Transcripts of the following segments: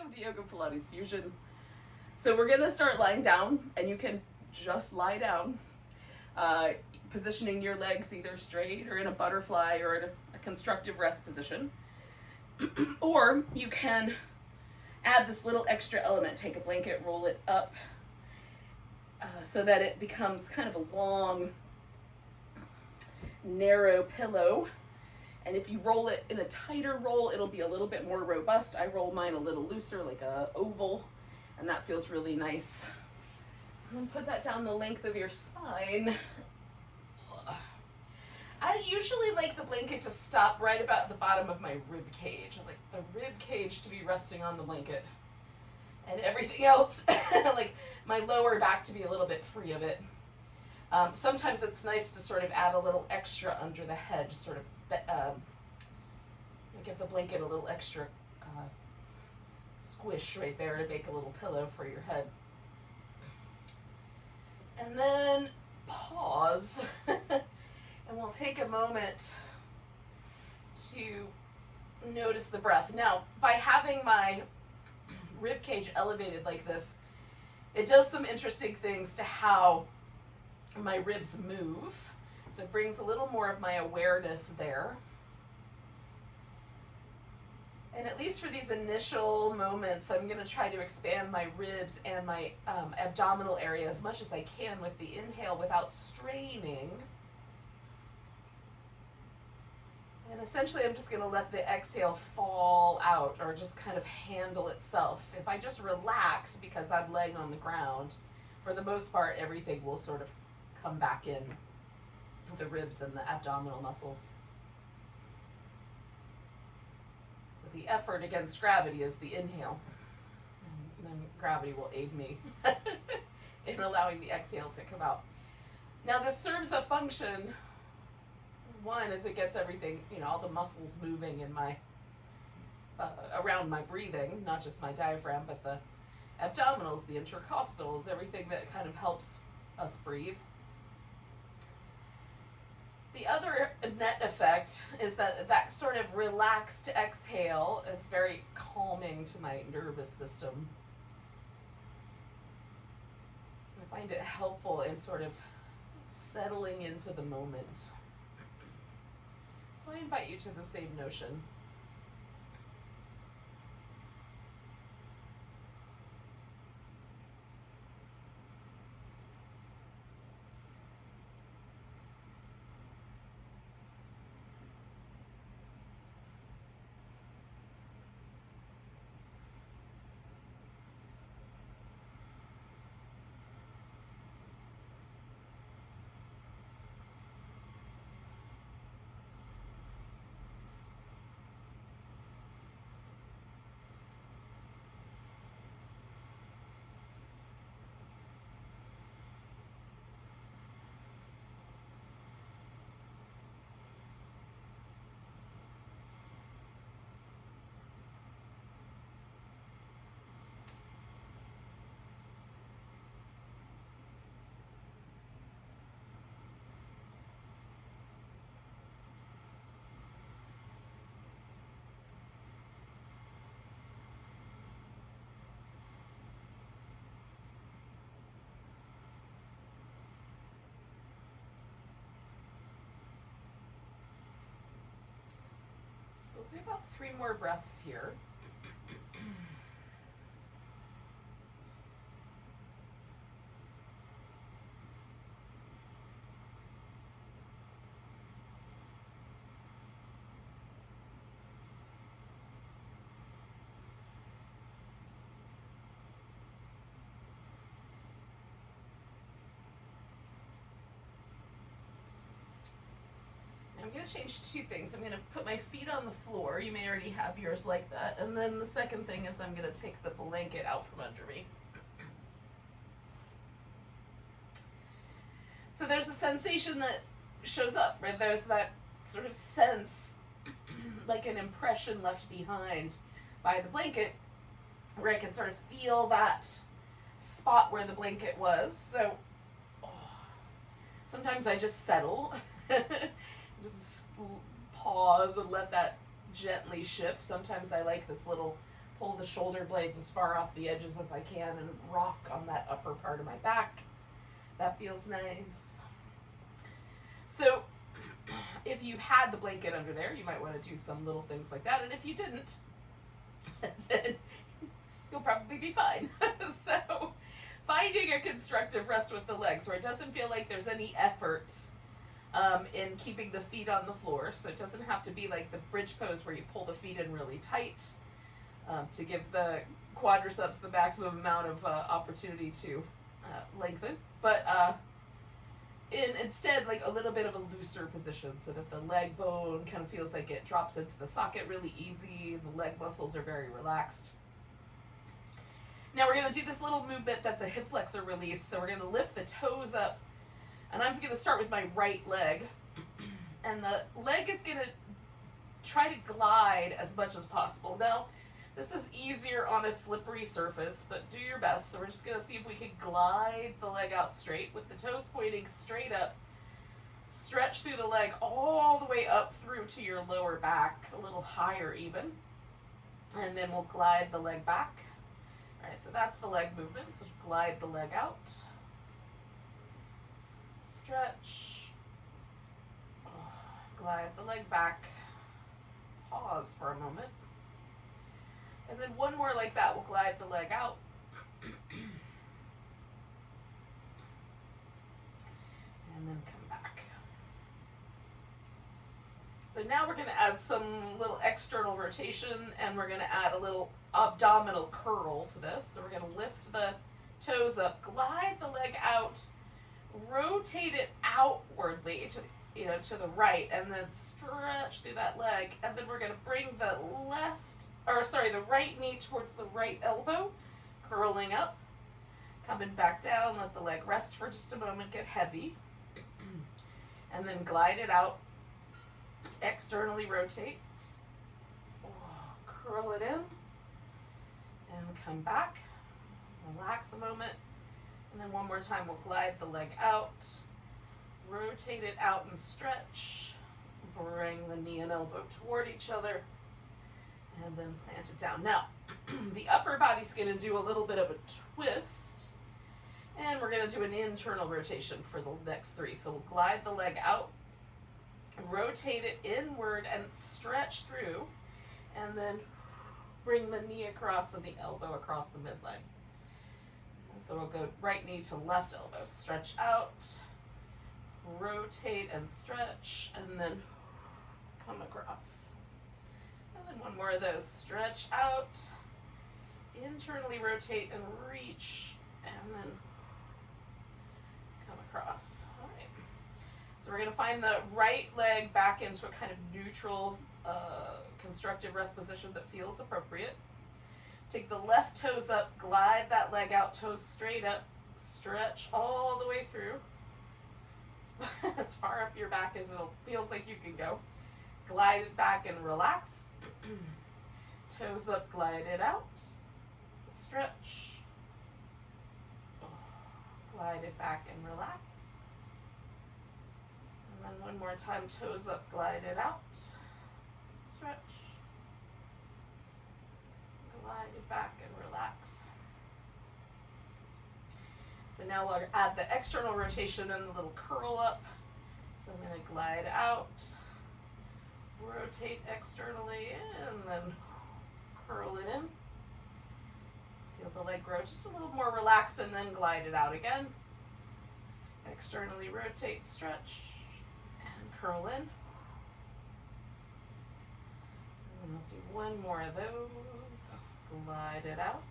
welcome to Yoga Pilates Fusion. So we're gonna start lying down, and you can just lie down, positioning your legs either straight or in a butterfly or in a constructive rest position. Or you can add this little extra element, take a blanket, roll it up so that it becomes kind of a long, narrow pillow. And if you roll it in a tighter roll, it'll be a little bit more robust. I roll mine a little looser, like a oval, and that feels really nice. And put that down the length of your spine. I usually like the blanket to stop right about the bottom of my rib cage. I like the rib cage to be resting on the blanket, and everything else, like my lower back, to be a little bit free of it. Sometimes it's nice to sort of add a little extra under the head, sort of give the blanket a little extra squish right there to make a little pillow for your head. And then pause, and we'll take a moment to notice the breath. Now, by having my rib cage elevated like this, it does some interesting things to how my ribs move. So it brings a little more of my awareness there. And at least for these initial moments, I'm going to try to expand my ribs and my abdominal area as much as I can with the inhale without straining. And essentially, I'm just going to let the exhale fall out, or just kind of handle itself. If I just relax because I'm laying on the ground, for the most part, everything will sort of come back in, the ribs and the abdominal muscles. So the effort against gravity is the inhale, and then gravity will aid me in allowing the exhale to come out. Now this serves a function. One is it gets everything, all the muscles moving in my around my breathing, not just my diaphragm, but the abdominals, the intercostals, everything that kind of helps us breathe. The other net effect is that sort of relaxed exhale is very calming to my nervous system. So I find it helpful in sort of settling into the moment. So I invite you to the same notion. We'll do about 3 more breaths here. I'm going to change 2 things. I'm going to put my feet on the floor. You may already have yours like that. And then the second thing is I'm going to take the blanket out from under me. So there's a sensation that shows up, right? There's that sort of sense, like an impression left behind by the blanket, where I can sort of feel that spot where the blanket was. So sometimes I just settle. Just pause and let that gently shift. Sometimes I like this little pull the shoulder blades as far off the edges as I can and rock on that upper part of my back. That feels nice. So if you had the blanket under there, you might want to do some little things like that. And if you didn't, then you'll probably be fine. So finding a constructive rest with the legs where it doesn't feel like there's any effort in keeping the feet on the floor. So it doesn't have to be like the bridge pose where you pull the feet in really tight to give the quadriceps the maximum amount of opportunity to lengthen. But instead, like a little bit of a looser position so that the leg bone kind of feels like it drops into the socket really easy. The leg muscles are very relaxed. Now we're going to do this little movement that's a hip flexor release. So we're going to lift the toes up, and I'm going to start with my right leg. And the leg is going to try to glide as much as possible. Now, this is easier on a slippery surface, but do your best. So we're just going to see if we can glide the leg out straight with the toes pointing straight up. Stretch through the leg all the way up through to your lower back, a little higher even. And then we'll glide the leg back. All right, so that's the leg movement. So glide the leg out. Stretch. Glide the leg back. Pause for a moment. And then one more like that. We'll glide the leg out. And then come back. So now we're going to add some little external rotation, and we're going to add a little abdominal curl to this. So we're going to lift the toes up, glide the leg out, rotate it outwardly to the right, and then stretch through that leg. And then we're going to bring the the right knee towards the right elbow, curling up, coming back down, let the leg rest for just a moment, get heavy, and then glide it out, externally rotate, curl it in, and come back, relax a moment, and then one more time we'll glide the leg out, rotate it out and stretch, bring the knee and elbow toward each other, and then plant it down. Now, the upper body's going to do a little bit of a twist, and we're going to do an internal rotation for the next three. So we'll glide the leg out, rotate it inward, and stretch through, and then bring the knee across and the elbow across the midline. And so we'll go right knee to left elbow, stretch out, rotate and stretch, and then come across. And then one more of those. Stretch out, internally rotate and reach, and then come across. All right. So we're going to find the right leg back into a kind of neutral, constructive rest position that feels appropriate. Take the left toes up, glide that leg out, toes straight up, stretch all the way through, as far up your back as it feels like you can go. Glide it back and relax. Toes up, glide it out. Stretch. Glide it back and relax. And then one more time, toes up, glide it out. Stretch. Glide it back and relax. So now we'll add the external rotation and the little curl up. So I'm going to glide out, rotate externally, and then curl it in. Feel the leg grow just a little more relaxed, and then glide it out again. Externally rotate, stretch, and curl in. And then we'll do one more of those. Glide it out,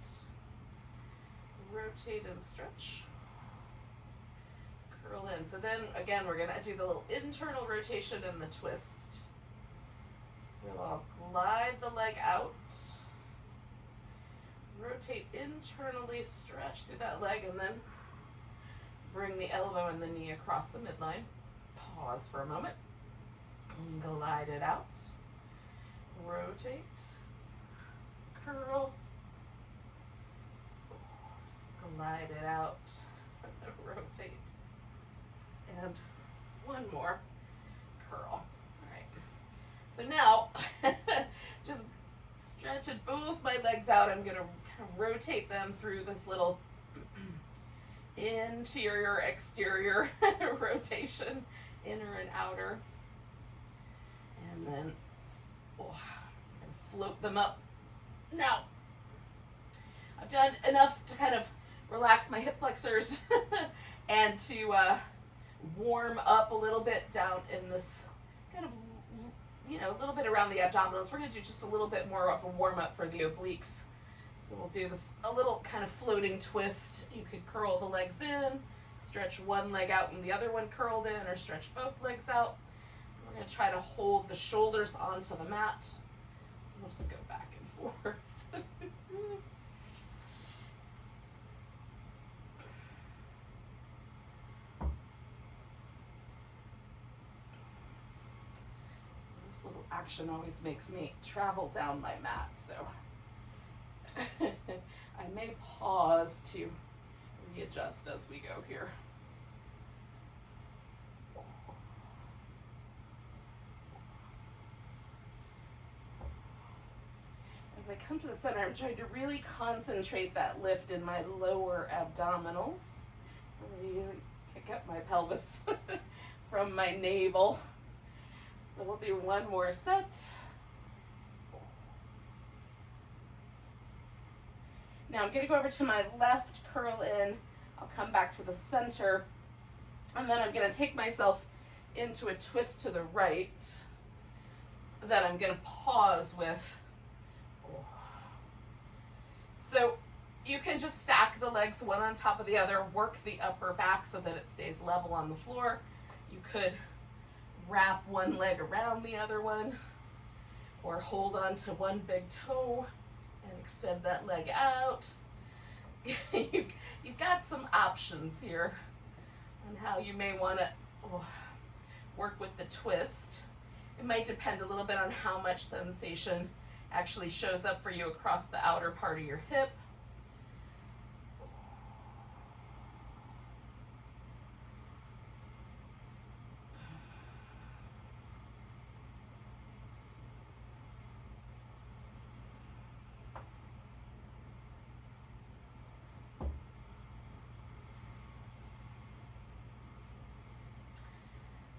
rotate and stretch, curl in. So then again, we're going to do the little internal rotation and the twist. So I'll glide the leg out, rotate internally, stretch through that leg, and then bring the elbow and the knee across the midline. Pause for a moment. And glide it out, rotate, curl, glide it out, rotate, and one more, curl. All right. So now, just stretch stretched both my legs out, I'm going to kind of rotate them through this little interior, exterior rotation, inner and outer. And then float them up. Now, I've done enough to kind of relax my hip flexors and to warm up a little bit down in this kind of, a little bit around the abdominals. We're going to do just a little bit more of a warm up for the obliques. So we'll do this, a little kind of floating twist. You could curl the legs in, stretch one leg out and the other one curled in, or stretch both legs out. We're going to try to hold the shoulders onto the mat. So we'll just go back and forth. This little action always makes me travel down my mat, so I may pause to readjust as we go here. As I come to the center, I'm trying to really concentrate that lift in my lower abdominals. Really pick up my pelvis from my navel. So we'll do one more set. Now I'm going to go over to my left, curl in. I'll come back to the center. And then I'm going to take myself into a twist to the right that I'm going to pause with. So you can just stack the legs one on top of the other, work the upper back so that it stays level on the floor. You could wrap one leg around the other one, or hold on to one big toe and extend that leg out. You've got some options here on how you may want to work with the twist. It might depend a little bit on how much sensation actually shows up for you across the outer part of your hip.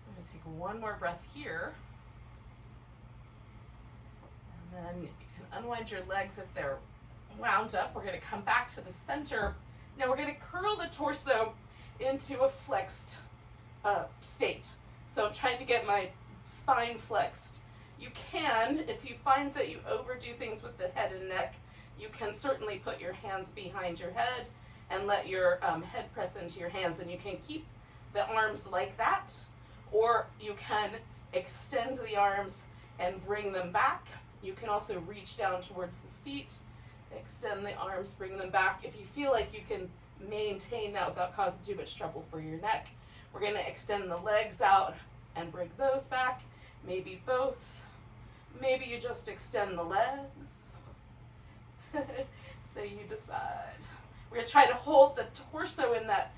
I'm going to take one more breath here. And then you can unwind your legs if they're wound up. We're going to come back to the center. Now we're going to curl the torso into a flexed state. So I'm trying to get my spine flexed. You can, if you find that you overdo things with the head and neck, you can certainly put your hands behind your head and let your head press into your hands, and you can keep the arms like that, or you can extend the arms and bring them back. You can also reach down towards the feet, extend the arms, bring them back. If you feel like you can maintain that without causing too much trouble for your neck, we're going to extend the legs out and bring those back. Maybe both. Maybe you just extend the legs. So you decide. We're going to try to hold the torso in that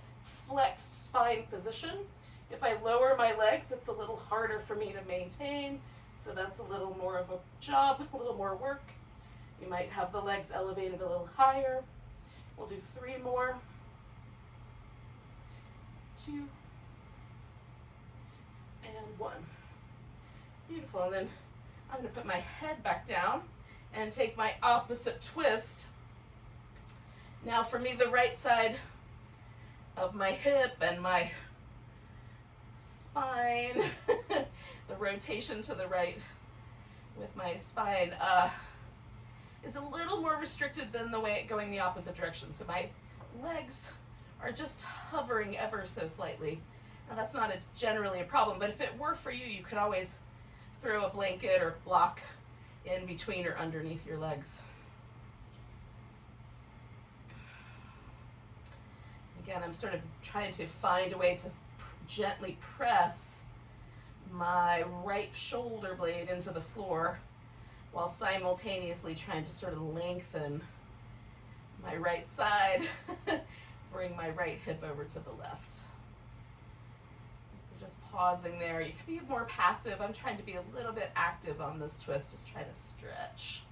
flexed spine position. If I lower my legs, it's a little harder for me to maintain. So that's a little more of a job, a little more work. You might have the legs elevated a little higher. We'll do 3 more. 2 and 1. Beautiful. And then I'm going to put my head back down and take my opposite twist. Now for me, the right side of my hip and my spine, the rotation to the right with my spine is a little more restricted than the way going the opposite direction. So my legs are just hovering ever so slightly. Now that's not generally a problem, but if it were for you, you could always throw a blanket or block in between or underneath your legs. Again, I'm sort of trying to find a way to gently press my right shoulder blade into the floor while simultaneously trying to sort of lengthen my right side, bring my right hip over to the left. So just pausing there. You can be more passive. I'm trying to be a little bit active on this twist, just try to stretch.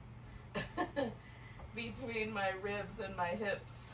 between my ribs and my hips.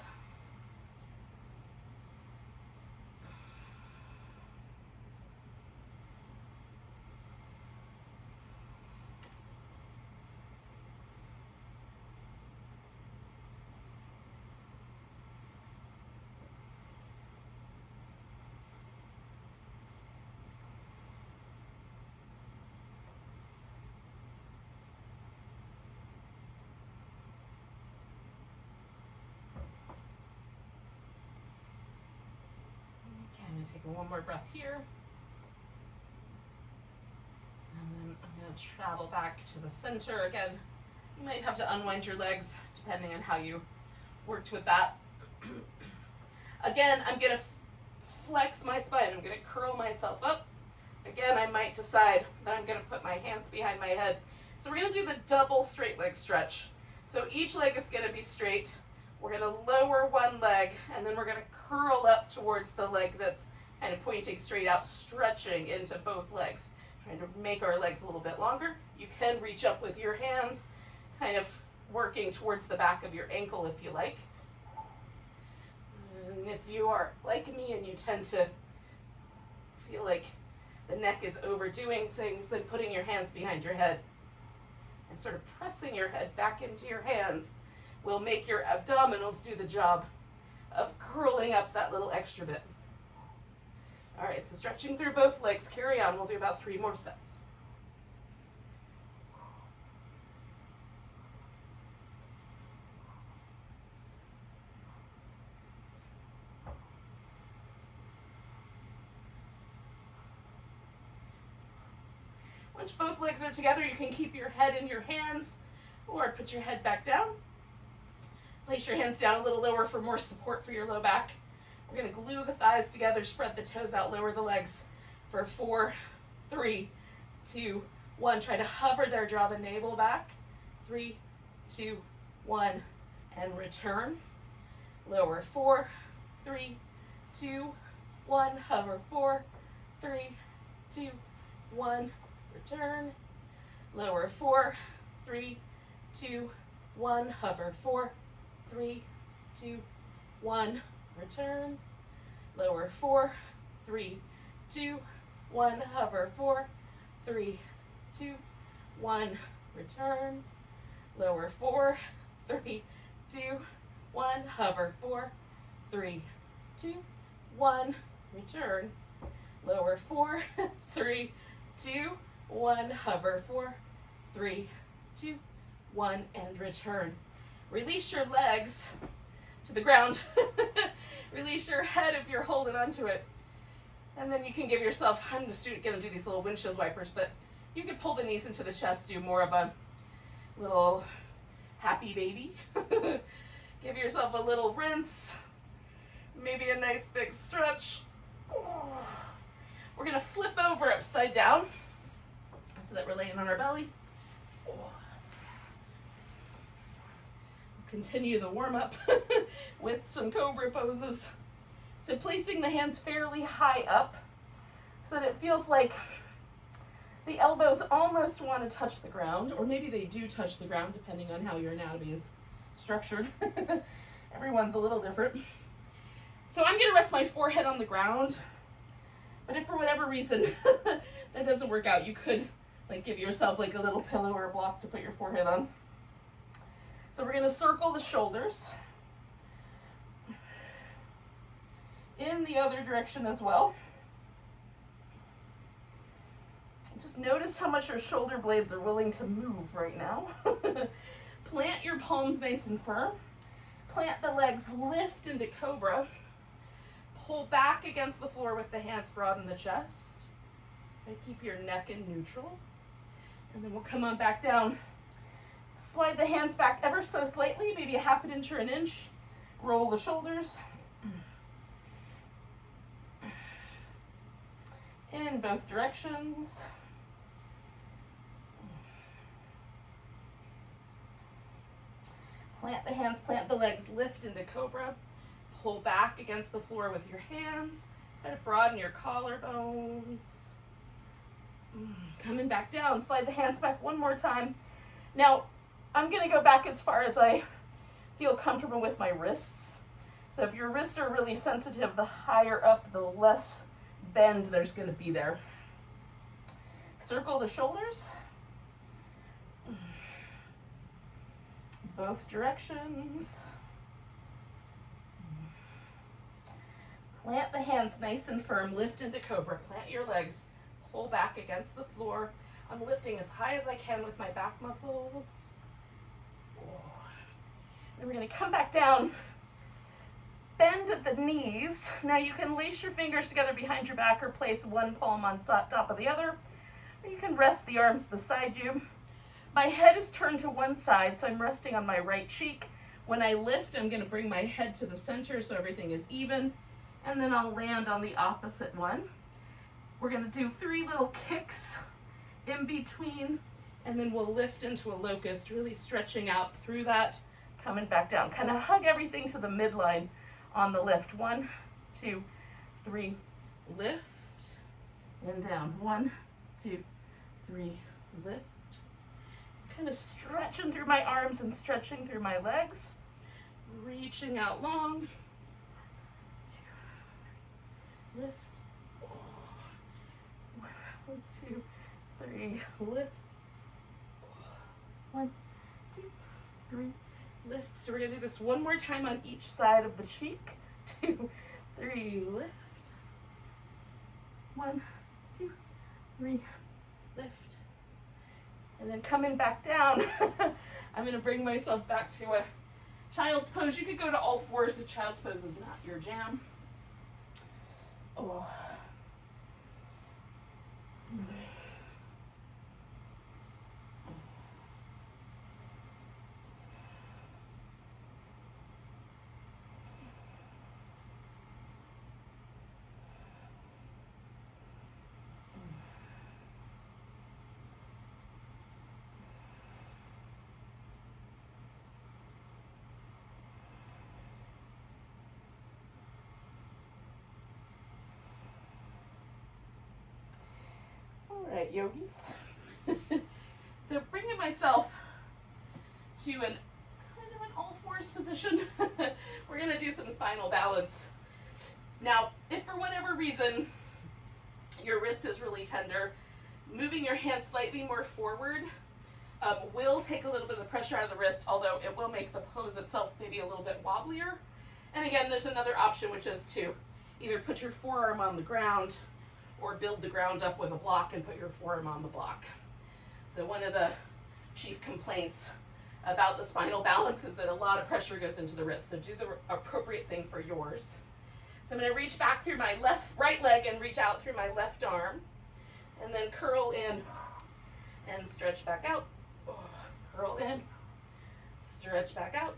I'm going to take one more breath here. And then I'm going to travel back to the center again. You might have to unwind your legs depending on how you worked with that. Again, I'm going to flex my spine. I'm going to curl myself up. Again, I might decide that I'm going to put my hands behind my head. So we're going to do the double straight leg stretch. So each leg is going to be straight. We're going to lower one leg, and then we're going to curl up towards the leg that's kind of pointing straight out, stretching into both legs, trying to make our legs a little bit longer. You can reach up with your hands, kind of working towards the back of your ankle if you like. And if you are like me and you tend to feel like the neck is overdoing things, then putting your hands behind your head and sort of pressing your head back into your hands will make your abdominals do the job of curling up that little extra bit. All right, so stretching through both legs. Carry on. We'll do about 3 more sets. Once both legs are together, you can keep your head in your hands or put your head back down. Place your hands down a little lower for more support for your low back. We're going to glue the thighs together, spread the toes out, lower the legs for 4, 3, 2, 1. Try to hover there, draw the navel back. 3, 2, 1, and return. Lower 4, 3, 2, 1. Hover 4, 3, 2, 1. Return. Lower 4, 3, 2, 1. Hover 4, 3, 2, 1. Return. Lower 4, 3, 2, 1. Hover 4, 3, 2, 1. Return. Lower 4, 3, 2, 1. Hover 4, 3, 2, 1. Return. Lower 4, 3, 2, 1. Hover 4, 3, 2, 1, and return. Release your legs to the ground. Release your head if you're holding onto it. And then you can give yourself, I'm just going to do these little windshield wipers, but you could pull the knees into the chest, do more of a little happy baby. Give yourself a little rinse. Maybe a nice big stretch. We're going to flip over upside down so that we're laying on our belly. Continue the warm-up with some cobra poses. So placing the hands fairly high up so that it feels like the elbows almost want to touch the ground, or maybe they do touch the ground depending on how your anatomy is structured. Everyone's a little different. So I'm going to rest my forehead on the ground, but if for whatever reason that doesn't work out, you could give yourself a little pillow or a block to put your forehead on. So we're going to circle the shoulders in the other direction as well. Just notice how much your shoulder blades are willing to move right now. Plant your palms nice and firm. Plant the legs, lift into cobra. Pull back against the floor with the hands, broaden the chest. And keep your neck in neutral. And then we'll come on back down. Slide the hands back ever so slightly, maybe a half an inch or an inch. Roll the shoulders. In both directions. Plant the hands, plant the legs, lift into cobra. Pull back against the floor with your hands. Try to broaden your collarbones. Coming back down, slide the hands back one more time. Now, I'm going to go back as far as I feel comfortable with my wrists. So if your wrists are really sensitive, the higher up, the less bend there's going to be there. Circle the shoulders. Both directions. Plant the hands nice and firm. Lift into cobra. Plant your legs. Pull back against the floor. I'm lifting as high as I can with my back muscles. Then we're going to come back down. Bend at the knees. Now you can lace your fingers together behind your back or place one palm on top of the other. Or you can rest the arms beside you. My head is turned to one side, so I'm resting on my right cheek. When I lift, I'm going to bring my head to the center so everything is even. And then I'll land on the opposite one. We're going to do 3 little kicks in between, and then we'll lift into a locust, really stretching out through that, coming back down. Kind of hug everything to the midline on the lift. 1, 2, 3, lift, and down. 1, 2, 3, lift. Kind of stretching through my arms and stretching through my legs. Reaching out long. 2, lift. 1, 2, 3, lift. 1, 2, 3, lift. So we're going to do this one more time on each side of the cheek. 2, 3, lift. 1, 2, 3, lift. And then coming back down, I'm going to bring myself back to a child's pose. You could go to all fours if child's pose is not your jam. Oh. All right, yogis. So bringing myself to an kind of an all fours position, we're going to do some spinal balance. Now, if for whatever reason your wrist is really tender, moving your hand slightly more forward will take a little bit of the pressure out of the wrist, although it will make the pose itself maybe a little bit wobblier. And again, there's another option, which is to either put your forearm on the ground or build the ground up with a block and put your forearm on the block. So one of the chief complaints about the spinal balance is that a lot of pressure goes into the wrist. So do the appropriate thing for yours. So I'm going to reach back through my right leg and reach out through my left arm. And then curl in and stretch back out. Curl in, stretch back out.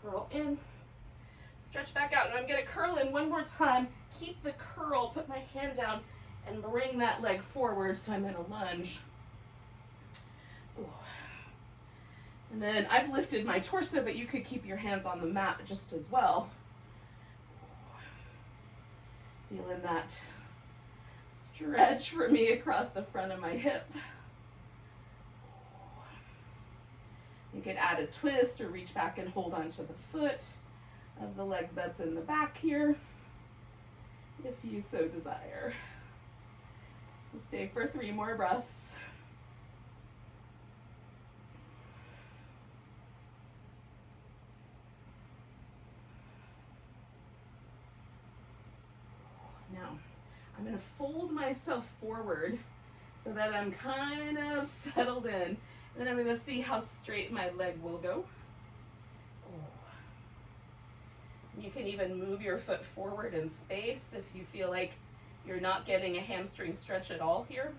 Curl in, stretch back out. And I'm going to curl in one more time. Keep the curl, put my hand down, and bring that leg forward so I'm in a lunge. Ooh. And then I've lifted my torso, but you could keep your hands on the mat just as well. Feeling that stretch for me across the front of my hip. You could add a twist or reach back and hold onto the foot of the leg that's in the back here, if you so desire. We'll stay for 3 more breaths. Now, I'm going to fold myself forward so that I'm kind of settled in. And then I'm going to see how straight my leg will go. You can even move your foot forward in space if you feel like you're not getting a hamstring stretch at all here.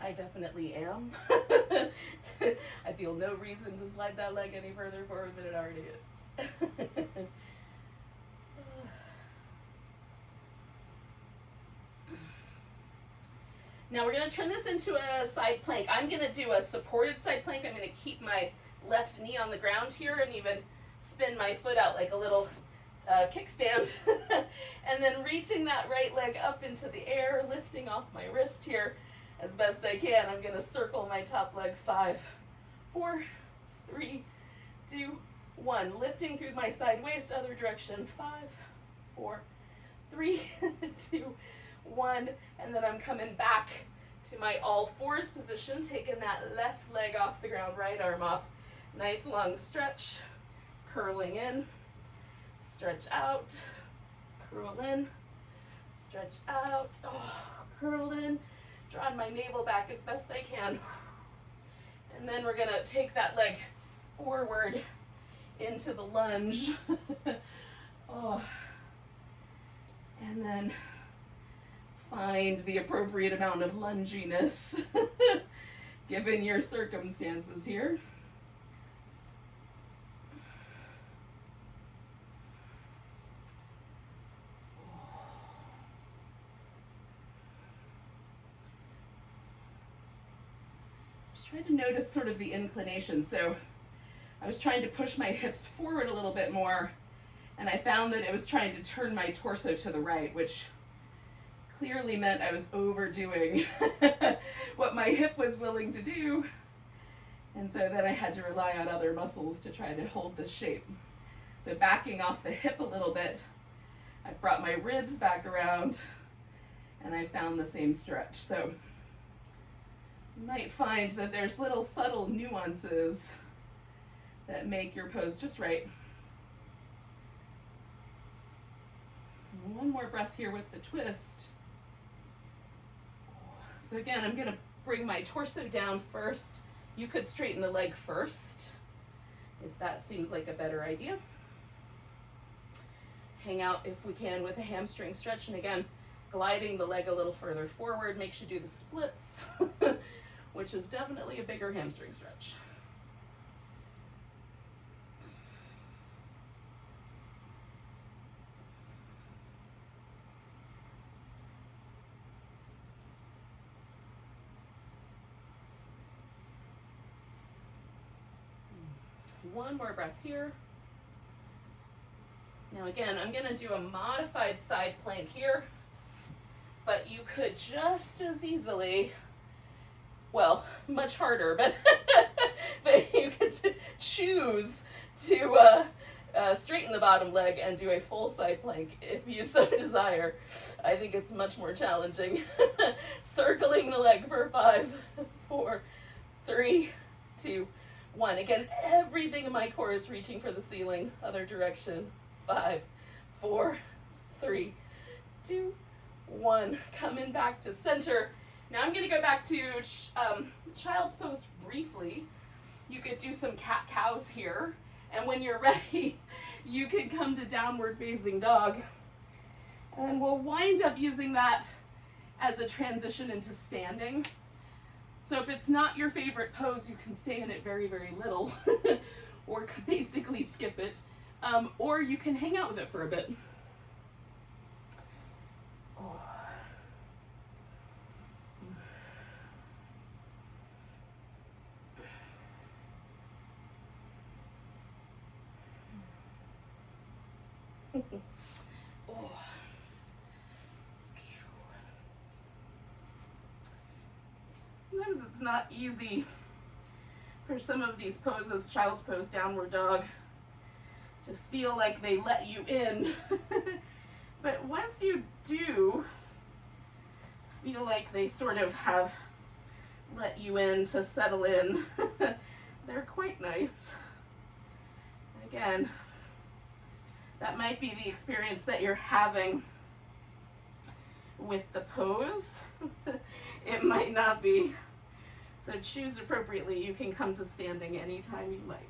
I definitely am. I feel no reason to slide that leg any further forward than it already is. Now we're going to turn this into a side plank. I'm going to do a supported side plank. I'm going to keep my left knee on the ground here and even spin my foot out like a little kickstand, and then reaching that right leg up into the air, lifting off my wrist here as best I can. I'm going to circle my top leg. 5, 4, 3, 2, 1. Lifting through my side waist, other direction. 5, 4, 3, 2, 1. And then I'm coming back to my all fours position, taking that left leg off the ground, right arm off. Nice long stretch, curling in, stretch out, curl in, stretch out, curl in, drawing my navel back as best I can. And then we're gonna take that leg forward into the lunge. And then find the appropriate amount of lunginess given your circumstances here. Just trying to notice sort of the inclination. So I was trying to push my hips forward a little bit more, and I found that it was trying to turn my torso to the right, which clearly meant I was overdoing what my hip was willing to do. And so then I had to rely on other muscles to try to hold this shape. So backing off the hip a little bit, I brought my ribs back around, and I found the same stretch. So you might find that there's little subtle nuances that make your pose just right. One more breath here with the twist. So again, I'm going to bring my torso down first. You could straighten the leg first, if that seems like a better idea. Hang out, if we can, with a hamstring stretch. And again, gliding the leg a little further forward makes you do the splits, which is definitely a bigger hamstring stretch. One more breath here. Now again, I'm going to do a modified side plank here, but you could just as easily, well, much harder, but, but you could choose to straighten the bottom leg and do a full side plank if you so desire. I think it's much more challenging. Circling the leg for 5, 4, 3, 2, 1. Again, everything in my core is reaching for the ceiling. Other direction. 5, 4, 3, 2, 1. Coming back to center. Now I'm going to go back to child's pose briefly. You could do some cat-cows here. And when you're ready, you can come to downward facing dog. And we'll wind up using that as a transition into standing. So if it's not your favorite pose, you can stay in it very, very little, or basically skip it, or you can hang out with it for a bit. Sometimes it's not easy for some of these poses, child's pose, downward dog, to feel like they let you in. But once you do feel like they sort of have let you in to settle in, they're quite nice. Again, that might be the experience that you're having with the pose. It might not be. So choose appropriately. You can come to standing anytime you like.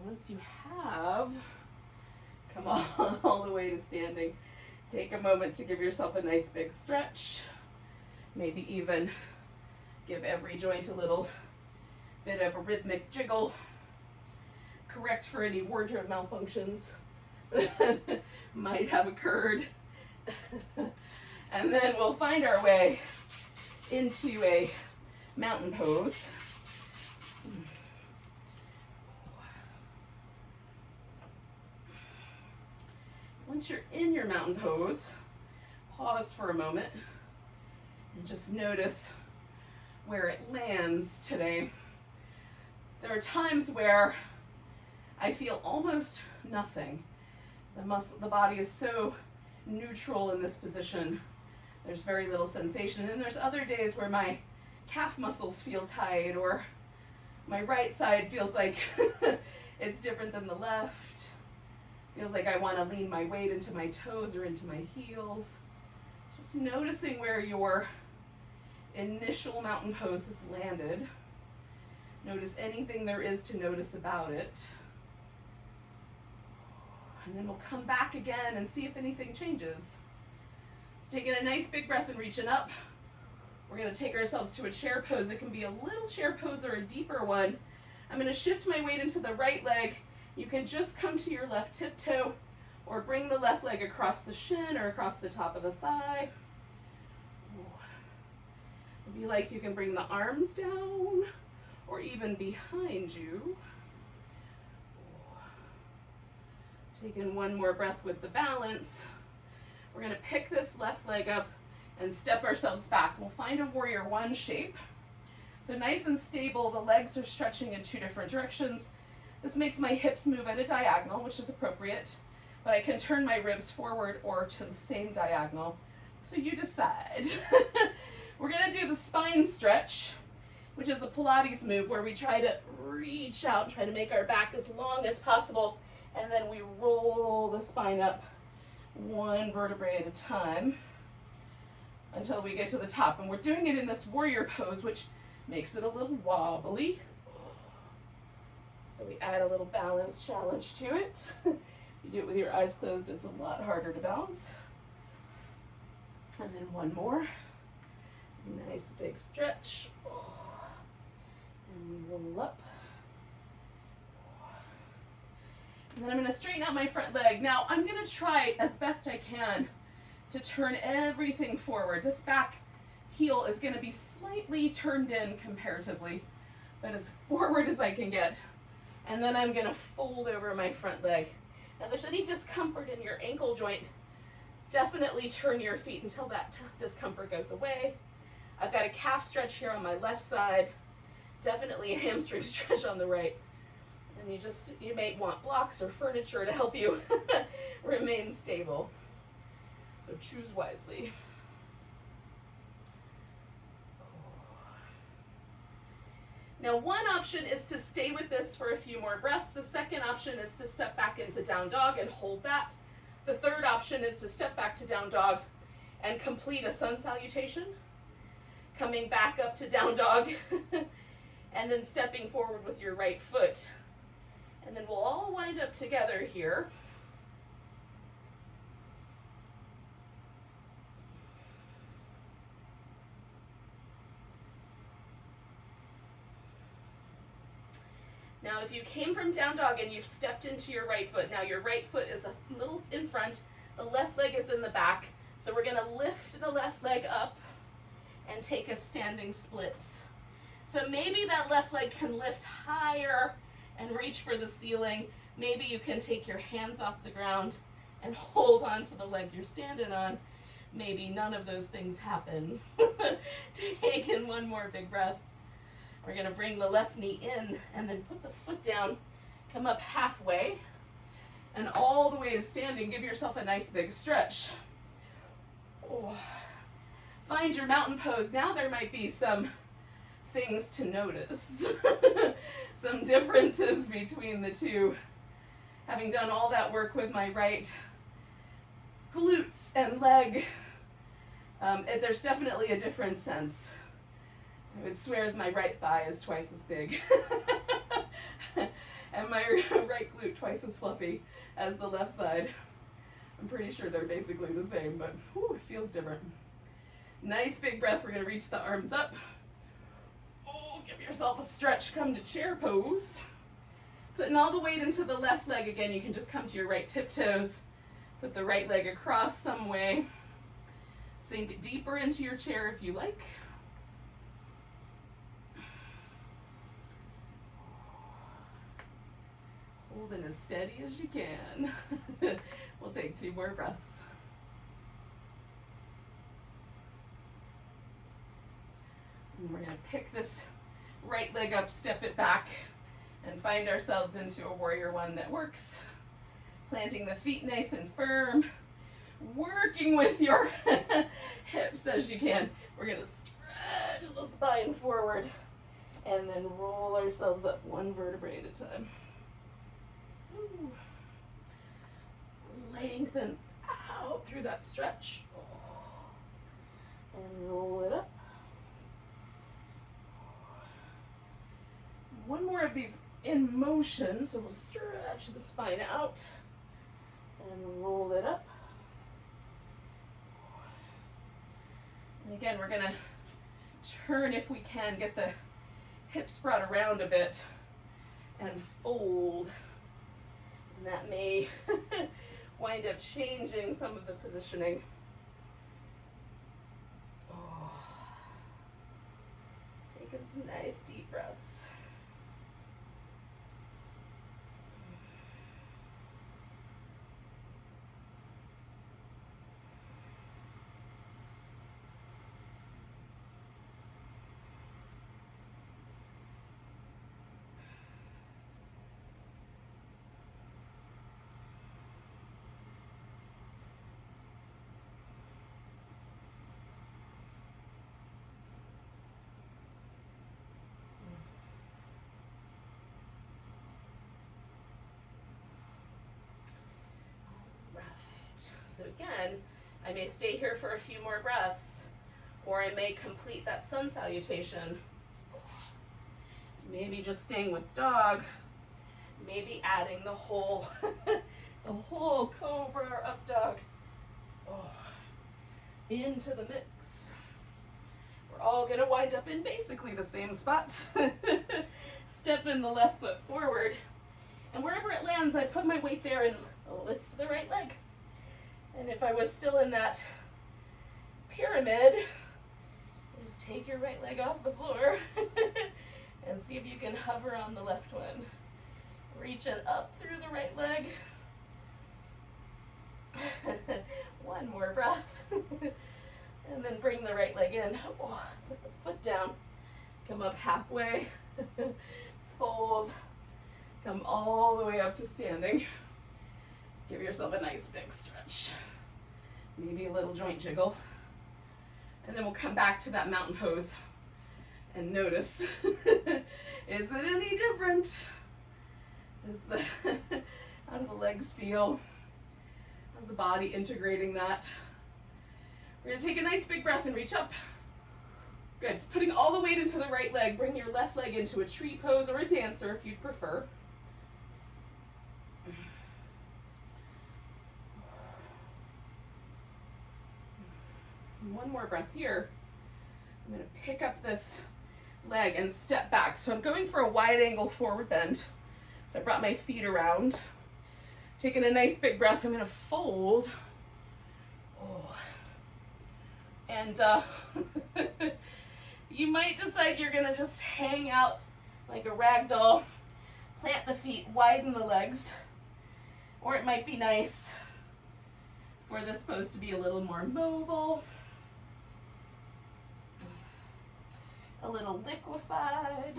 Once you have come all the way to standing, Take a moment to give yourself a nice big stretch. Maybe even give every joint a little bit of a rhythmic jiggle. Correct for any wardrobe malfunctions that might have occurred. And then we'll find our way into a mountain pose. Once you're in your mountain pose, pause for a moment and just notice where it lands today. There are times where I feel almost nothing. The body is so neutral in this position. There's very little sensation. And there's other days where my calf muscles feel tight, or my right side feels like it's different than the left. Feels like I want to lean my weight into my toes or into my heels. Just noticing where your initial mountain pose has landed. Notice anything there is to notice about it. And then we'll come back again and see if anything changes. So taking a nice big breath and reaching up. We're going to take ourselves to a chair pose. It can be a little chair pose or a deeper one. I'm going to shift my weight into the right leg. You can just come to your left tiptoe or bring the left leg across the shin or across the top of the thigh. If you like, you can bring the arms down or even behind you. Taking one more breath with the balance. We're going to pick this left leg up and step ourselves back. We'll find a warrior one shape. So nice and stable, the legs are stretching in two different directions. This makes my hips move at a diagonal, which is appropriate, but I can turn my ribs forward or to the same diagonal. So you decide. We're going to do the spine stretch, which is a Pilates move where we try to reach out, try to make our back as long as possible, and then we roll the spine up one vertebrae at a time until we get to the top. And we're doing it in this warrior pose, which makes it a little wobbly. So we add a little balance challenge to it. If you do it with your eyes closed, it's a lot harder to balance. And then one more. Nice big stretch. And we roll up. And then I'm going to straighten out my front leg. Now I'm going to try as best I can to turn everything forward. This back heel is going to be slightly turned in comparatively, but as forward as I can get. And then I'm going to fold over my front leg. Now if there's any discomfort in your ankle joint, definitely turn your feet until that discomfort goes away. I've got a calf stretch here on my left side, definitely a hamstring stretch on the right. And you may want blocks or furniture to help you remain stable. So choose wisely. Now one option is to stay with this for a few more breaths. The second option is to step back into down dog and hold that. The third option is to step back to down dog and complete a sun salutation. Coming back up to down dog and then stepping forward with your right foot. And then we'll all wind up together here. Now if you came from down dog and you've stepped into your right foot, now your right foot is a little in front, the left leg is in the back. So we're going to lift the left leg up and take a standing splits. So maybe that left leg can lift higher and reach for the ceiling. Maybe you can take your hands off the ground and hold on to the leg you're standing on. Maybe none of those things happen. Take in one more big breath. We're going to bring the left knee in and then put the foot down, come up halfway, and all the way to standing. Give yourself a nice big stretch. Oh. Find your mountain pose. Now there might be some things to notice, some differences between the two. Having done all that work with my right glutes and leg, there's definitely a different sense. I would swear that my right thigh is twice as big and my right glute twice as fluffy as the left side. I'm pretty sure they're basically the same, but whew, it feels different. Nice big breath. We're going to reach the arms up. Oh, give yourself a stretch. Come to chair pose. Putting all the weight into the left leg again. You can just come to your right tiptoes. Put the right leg across some way. Sink deeper into your chair if you like. Holding as steady as you can. We'll take 2 more breaths. And we're going to pick this right leg up, step it back, and find ourselves into a warrior one that works. Planting the feet nice and firm. Working with your hips as you can. We're going to stretch the spine forward and then roll ourselves up 1 vertebrae at a time. Ooh. Lengthen out through that stretch. And roll it up. 1 more of these in motion, so we'll stretch the spine out and roll it up. And again, we're going to turn if we can, get the hips brought around a bit and fold. And that may wind up changing some of the positioning. Oh. Taking some nice deep breaths. So again, I may stay here for a few more breaths, or I may complete that sun salutation. Maybe just staying with dog, maybe adding the whole, the whole cobra or up dog into the mix. We're all gonna wind up in basically the same spot. Step in the left foot forward, and wherever it lands, I put my weight there and lift the right leg. And if I was still in that pyramid, just take your right leg off the floor and see if you can hover on the left one. Reaching up through the right leg. 1 more breath. And then bring the right leg in. Oh, put the foot down. Come up halfway. Fold. Come all the way up to standing. Give yourself a nice big stretch. Maybe a little joint jiggle. And then we'll come back to that mountain pose and notice, is it any different? How do the legs feel? How's the body integrating that? We're gonna take a nice big breath and reach up. Good, putting all the weight into the right leg. Bring your left leg into a tree pose or a dancer if you'd prefer. One more breath here. I'm going to pick up this leg and step back. So I'm going for a wide angle forward bend. So I brought my feet around. Taking a nice big breath, I'm going to fold. Oh. And you might decide you're going to just hang out like a rag doll. Plant the feet, widen the legs. Or it might be nice for this pose to be a little more mobile. A little liquefied.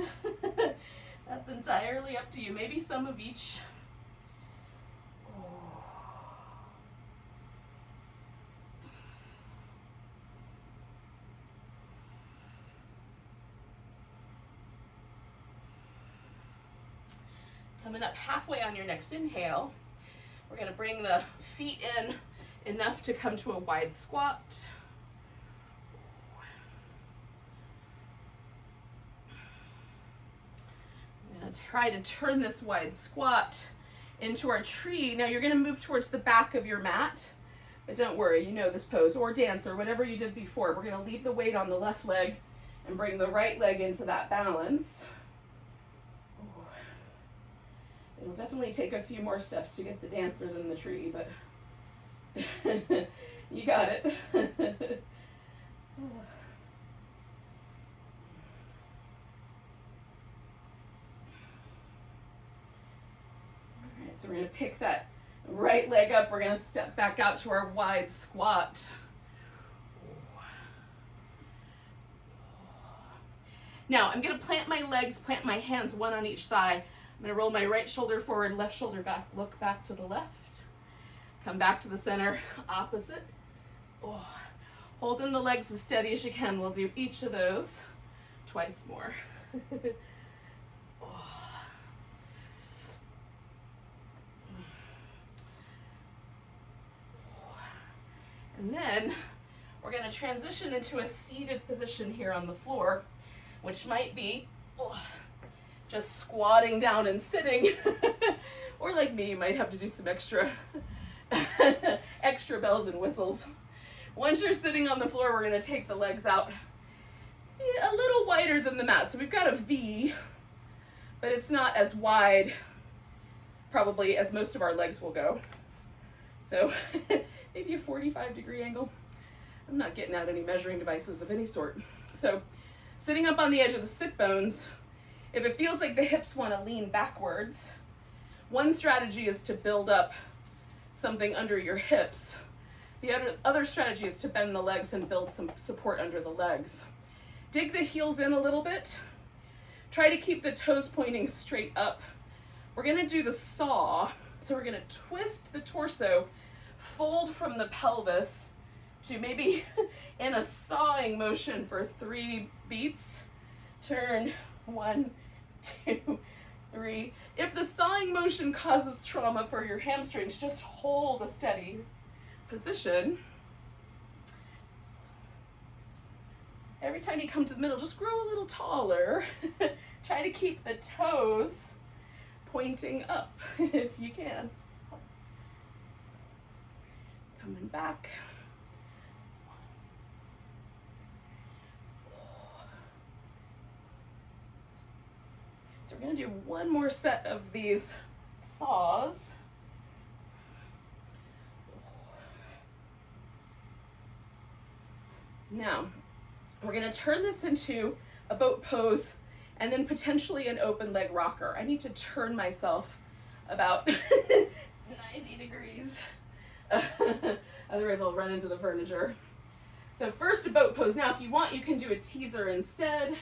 That's entirely up to you. Maybe some of each. Coming up halfway on your next inhale, we're going to bring the feet in enough to come to a wide squat. I'm going to try to turn this wide squat into our tree. Now you're going to move towards the back of your mat, but don't worry, you know this pose, or dance, or whatever you did before. We're going to leave the weight on the left leg and bring the right leg into that balance. Ooh. It'll definitely take a few more steps to get the dancer than the tree, but you got it. So we're going to pick that right leg up. We're going to step back out to our wide squat. Now I'm going to plant my legs, plant my hands, one on each thigh. I'm going to roll my right shoulder forward, left shoulder back, look back to the left. Come back to the center, opposite. Oh. Holding the legs as steady as you can. We'll do each of those twice more. And then we're going to transition into a seated position here on the floor, which might be just squatting down and sitting, or like me, you might have to do some extra bells and whistles. Once you're sitting on the floor, we're going to take the legs out a little wider than the mat. So we've got a V, but it's not as wide probably as most of our legs will go. So maybe a 45-degree angle. I'm not getting out any measuring devices of any sort. So sitting up on the edge of the sit bones, if it feels like the hips want to lean backwards, one strategy is to build up something under your hips. The other strategy is to bend the legs and build some support under the legs. Dig the heels in a little bit. Try to keep the toes pointing straight up. We're going to do the saw. So we're going to twist the torso, fold from the pelvis to maybe in a sawing motion for 3 beats. Turn, 1, 2, 3. If the sawing motion causes trauma for your hamstrings, just hold a steady position. Every time you come to the middle, just grow a little taller. Try to keep the toes pointing up if you can. Coming back. So we're going to do one more set of these saws. Now, we're going to turn this into a boat pose and then potentially an open leg rocker. I need to turn myself about 90 degrees. Otherwise I'll run into the furniture. So first a boat pose. Now if you want, you can do a teaser instead.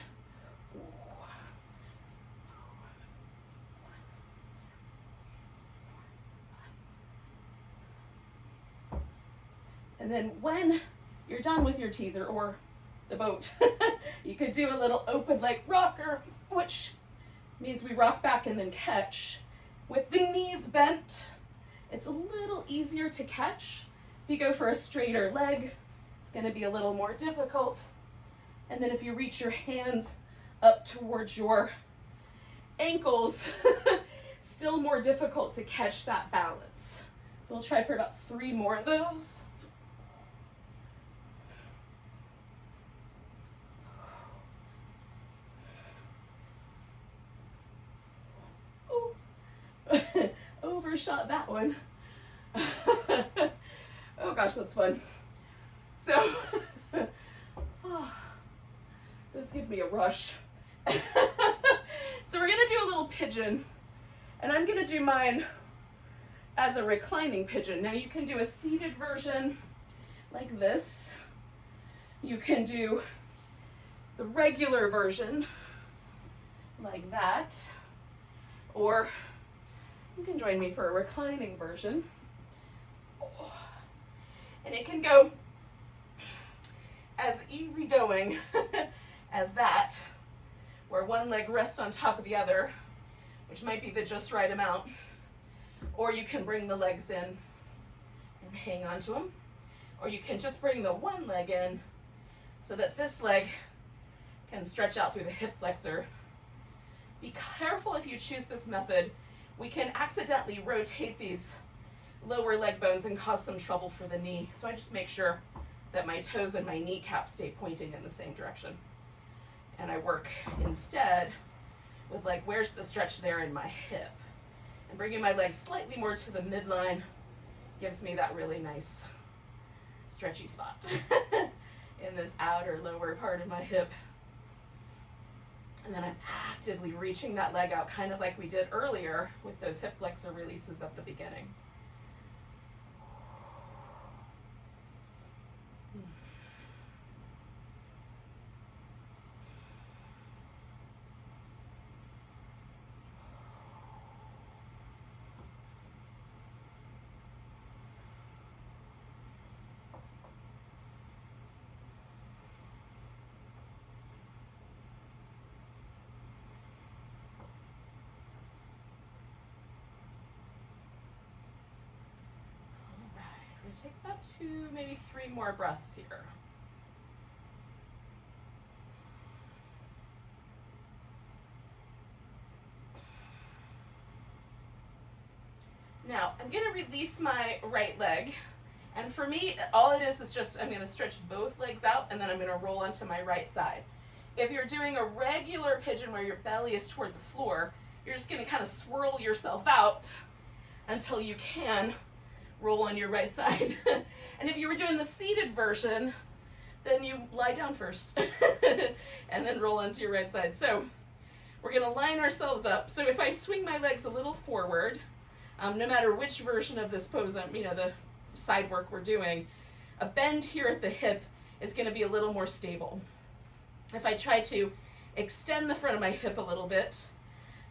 And then when you're done with your teaser or the boat, you could do a little open leg rocker, which means we rock back and then catch with the knees bent. It's a little easier to catch. If you go for a straighter leg, it's going to be a little more difficult. And then if you reach your hands up towards your ankles, still more difficult to catch that balance. So we'll try for about 3 more of those. Overshot that one. Oh gosh, that's fun. So, those give me a rush. So we're gonna do a little pigeon, and I'm gonna do mine as a reclining pigeon. Now you can do a seated version like this. You can do the regular version like that, or you can join me for a reclining version. And it can go as easygoing as that, where one leg rests on top of the other, which might be the just right amount. Or you can bring the legs in and hang on to them. Or you can just bring the one leg in so that this leg can stretch out through the hip flexor. Be careful if you choose this method we can accidentally rotate these lower leg bones and cause some trouble for the knee. So I just make sure that my toes and my kneecap stay pointing in the same direction. And I work instead with like, where's the stretch there in my hip? And bringing my legs slightly more to the midline gives me that really nice stretchy spot in this outer lower part of my hip. And then I'm actively reaching that leg out, kind of like we did earlier with those hip flexor releases at the beginning. Take about 2, maybe 3 more breaths here. Now, I'm going to release my right leg. And for me, all it is just I'm going to stretch both legs out and then I'm going to roll onto my right side. If you're doing a regular pigeon where your belly is toward the floor, you're just going to kind of swirl yourself out until you can roll on your right side. And if you were doing the seated version, then you lie down first and then roll onto your right side. So we're going to line ourselves up. So if I swing my legs a little forward, no matter which version of this pose, the side work we're doing, a bend here at the hip is going to be a little more stable. If I try to extend the front of my hip a little bit,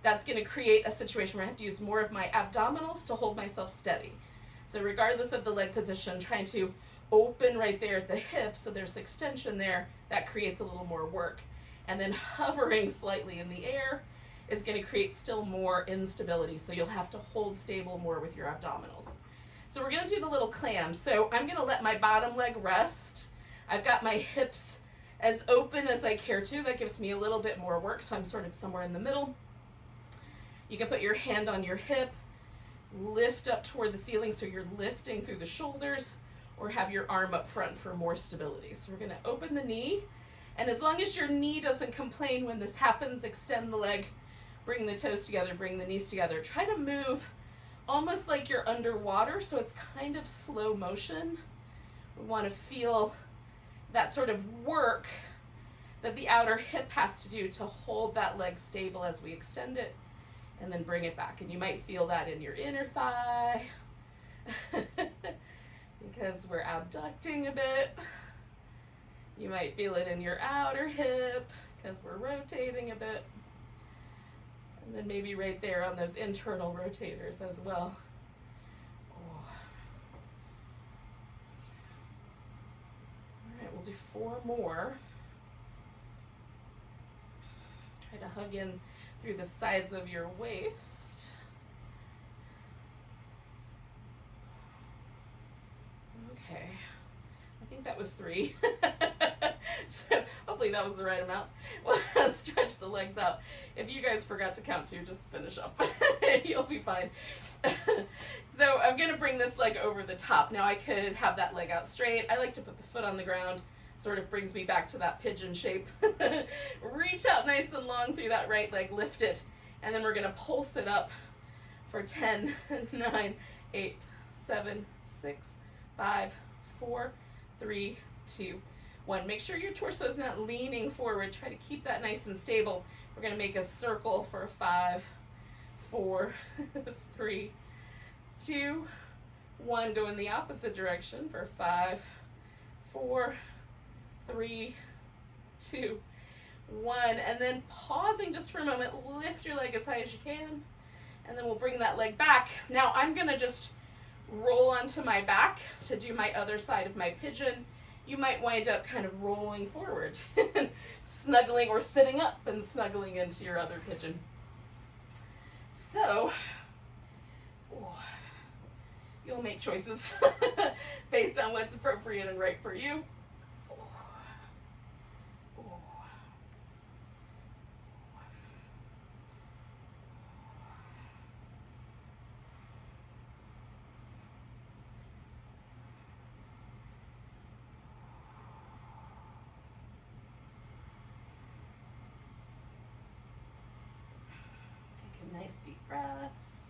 that's going to create a situation where I have to use more of my abdominals to hold myself steady. So regardless of the leg position, trying to open right there at the hip, so there's extension there, that creates a little more work. And then hovering slightly in the air is going to create still more instability, so you'll have to hold stable more with your abdominals. So we're going to do the little clam. So I'm going to let my bottom leg rest. I've got my hips as open as I care to. That gives me a little bit more work, so I'm sort of somewhere in the middle. You can put your hand on your hip, lift up toward the ceiling so you're lifting through the shoulders, or have your arm up front for more stability. So we're going to open the knee, and as long as your knee doesn't complain when this happens, extend the leg, bring the toes together, bring the knees together. Try to move almost like you're underwater, so it's kind of slow motion. We want to feel that sort of work that the outer hip has to do to hold that leg stable as we extend it and then bring it back. And you might feel that in your inner thigh because we're abducting a bit. You might feel it in your outer hip because we're rotating a bit. And then maybe right there on those internal rotators as well. All right, we'll do 4 more. Try to hug in through the sides of your waist. Okay, I think that was 3. So hopefully that was the right amount. We'll stretch the legs out. If you guys forgot to count 2, just finish up. You'll be fine. So I'm going to bring this leg over the top. Now I could have that leg out straight. I like to put the foot on the ground. Sort of brings me back to that pigeon shape. Reach out nice and long through that right leg, lift it, and then we're going to pulse it up for 10, 9, 8, 7, 6, 5, 4, 3, 2, 1. Make sure your torso is not leaning forward. Try to keep that nice and stable. We're going to make a circle for 5, 4, 3, 2, 1. Go in the opposite direction for 5, 4, 3, 2, 1, and then pausing just for a moment, lift your leg as high as you can, and then we'll bring that leg back. Now I'm going to just roll onto my back to do my other side of my pigeon. You might wind up kind of rolling forward, snuggling, or sitting up and snuggling into your other pigeon. So, you'll make choices based on what's appropriate and right for you. Nice deep breaths.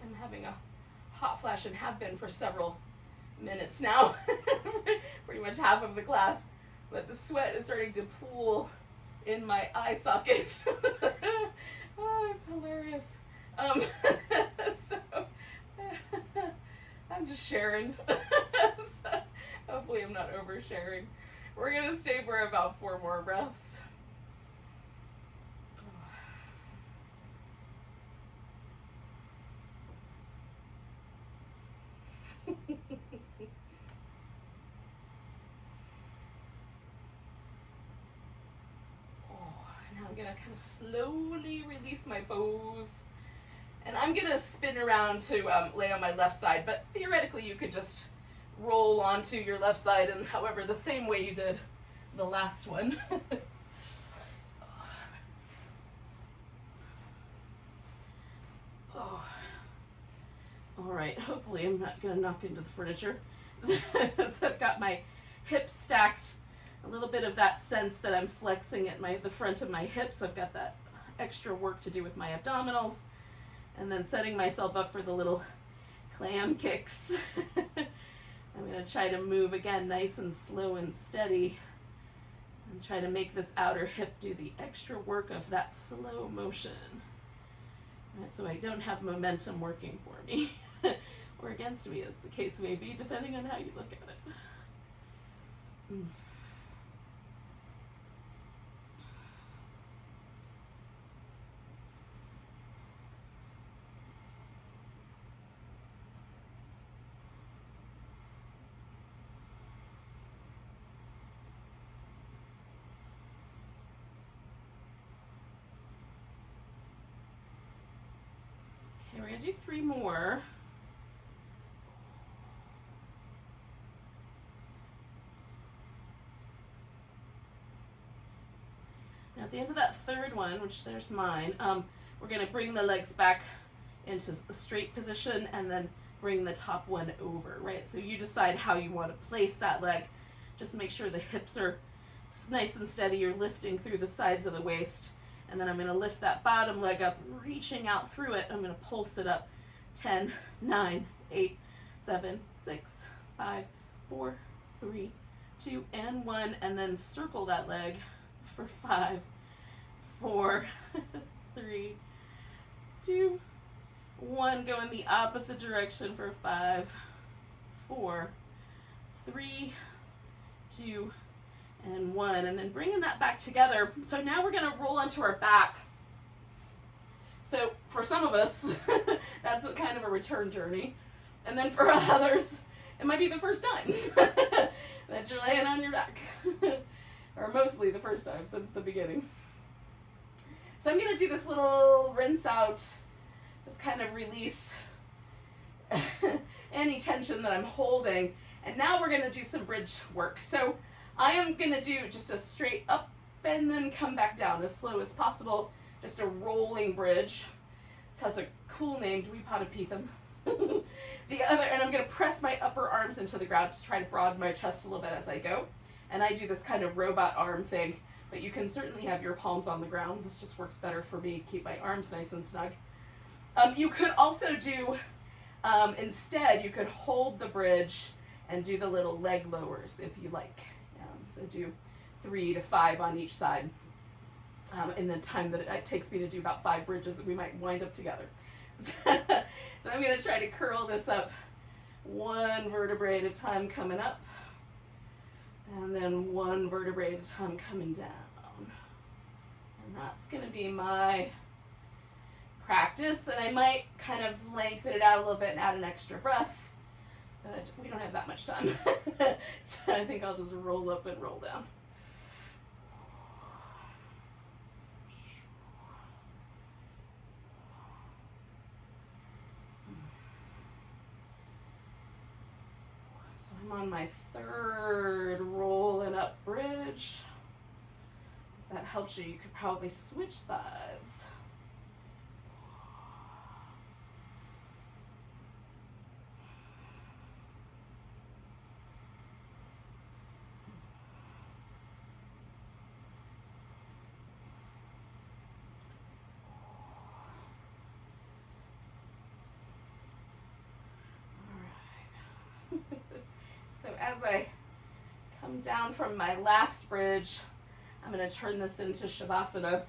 I'm having a hot flash and have been for several minutes now, pretty much half of the class, but the sweat is starting to pool in my eye socket. Oh, it's hilarious. So I'm just sharing. So hopefully I'm not oversharing. We're gonna stay for about 4 more breaths. Now I'm gonna kind of slowly release my pose. And I'm gonna spin around to lay on my left side, but theoretically you could just roll onto your left side and however the same way you did the last one. Oh. All right, hopefully I'm not gonna knock into the furniture. So I've got my hips stacked, a little bit of that sense that I'm flexing at the front of my hips, so I've got that extra work to do with my abdominals, and then setting myself up for the little clam kicks. I'm going to try to move again nice and slow and steady and try to make this outer hip do the extra work of that slow motion. Right, so I don't have momentum working for me or against me, as the case may be, depending on how you look at it. Okay, we're going to do 3 more. Now at the end of that 3rd one, which there's mine, we're going to bring the legs back into a straight position and then bring the top one over, right? So you decide how you want to place that leg. Just make sure the hips are nice and steady. You're lifting through the sides of the waist. And then I'm going to lift that bottom leg up, reaching out through it. I'm going to pulse it up. 10, 9, 8, 7, 6, 5, 4, 3, 2, and 1. And then circle that leg for 5, 4, 3, 2, 1. Go in the opposite direction for 5, 4, 3, 2, and 1. And then bringing that back together. So now we're going to roll onto our back. So for some of us, that's kind of a return journey. And then for others, it might be the first time that you're laying on your back. Or mostly the first time since the beginning. So I'm going to do this little rinse out, just kind of release any tension that I'm holding. And now we're going to do some bridge work. So I am going to do just a straight up and then come back down as slow as possible. Just a rolling bridge. This has a cool name, Dvipadapeetham. And I'm going to press my upper arms into the ground to try to broaden my chest a little bit as I go. And I do this kind of robot arm thing, but you can certainly have your palms on the ground. This just works better for me, keep my arms nice and snug. You could also do, instead, you could hold the bridge and do the little leg lowers if you like. So do 3 to 5 on each side. In the time that it takes me to do about 5 bridges, we might wind up together. So I'm going to try to curl this up 1 vertebrae at a time coming up, and then 1 vertebrae at a time coming down. And that's going to be my practice, and I might kind of lengthen it out a little bit and add an extra breath, but we don't have that much time. So I think I'll just roll up and roll down. I'm on my 3rd rolling up bridge. If that helps you, you could probably switch sides. So as I come down from my last bridge, I'm going to turn this into Shavasana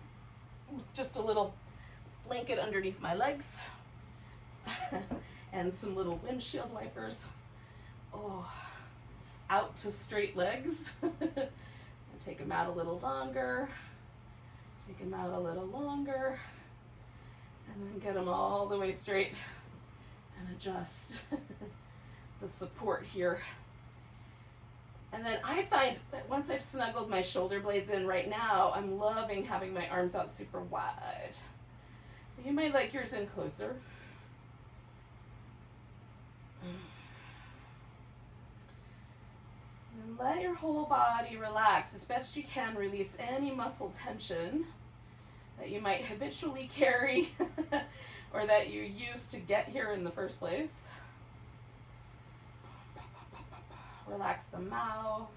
with just a little blanket underneath my legs and some little windshield wipers. Oh, out to straight legs. Take them out a little longer. Take them out a little longer. And then get them all the way straight and adjust the support here. And then I find that once I've snuggled my shoulder blades in right now, I'm loving having my arms out super wide. You might like yours in closer. And let your whole body relax as best you can. Release any muscle tension that you might habitually carry or that you used to get here in the first place. Relax the mouth,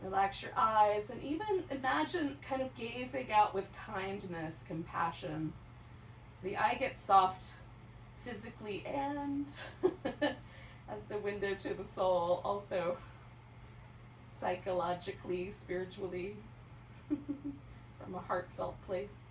relax your eyes, and even imagine kind of gazing out with kindness, compassion. So the eye gets soft physically and as the window to the soul, also psychologically, spiritually, from a heartfelt place.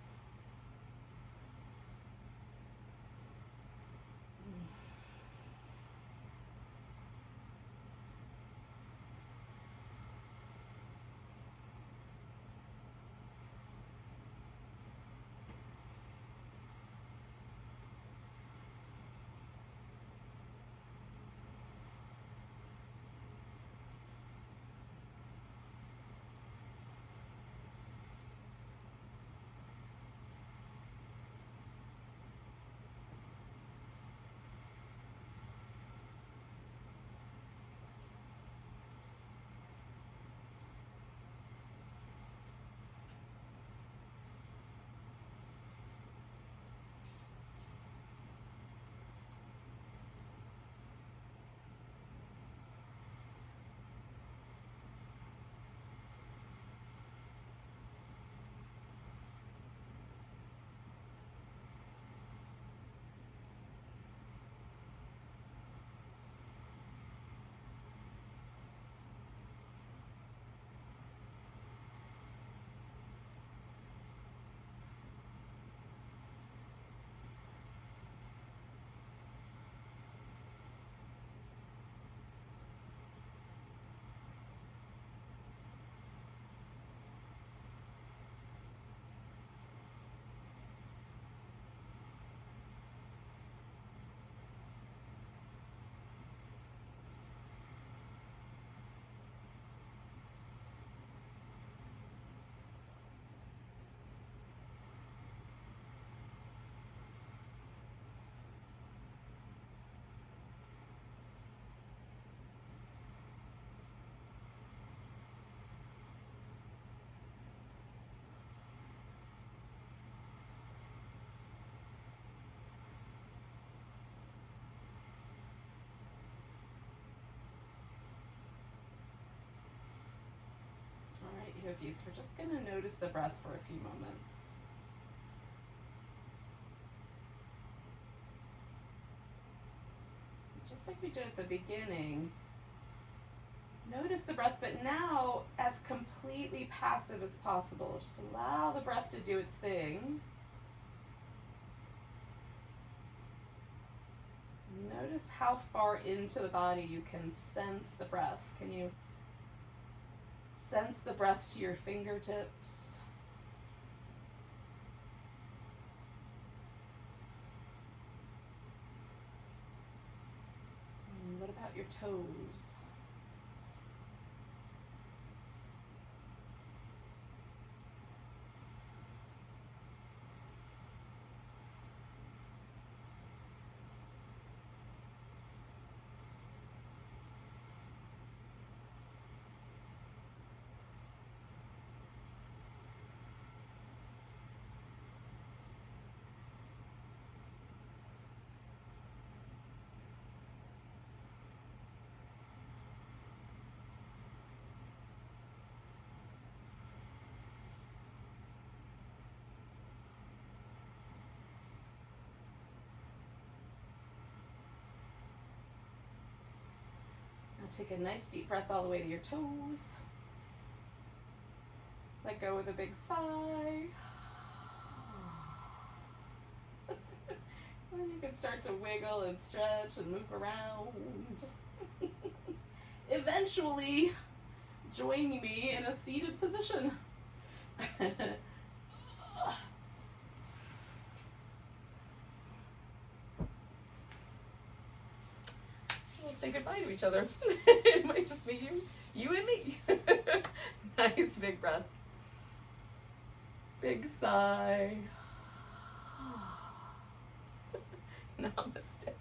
Yogis, we're just going to notice the breath for a few moments. Just like we did at the beginning, notice the breath, but now as completely passive as possible. Just allow the breath to do its thing. Notice how far into the body you can sense the breath. Can you sense the breath to your fingertips? And what about your toes? Take a nice deep breath all the way to your toes. Let go with a big sigh. And then you can start to wiggle and stretch and move around. Eventually, join me in a seated position. We'll say goodbye to each other. It might just be you and me. Nice big breath. Big sigh. Namaste.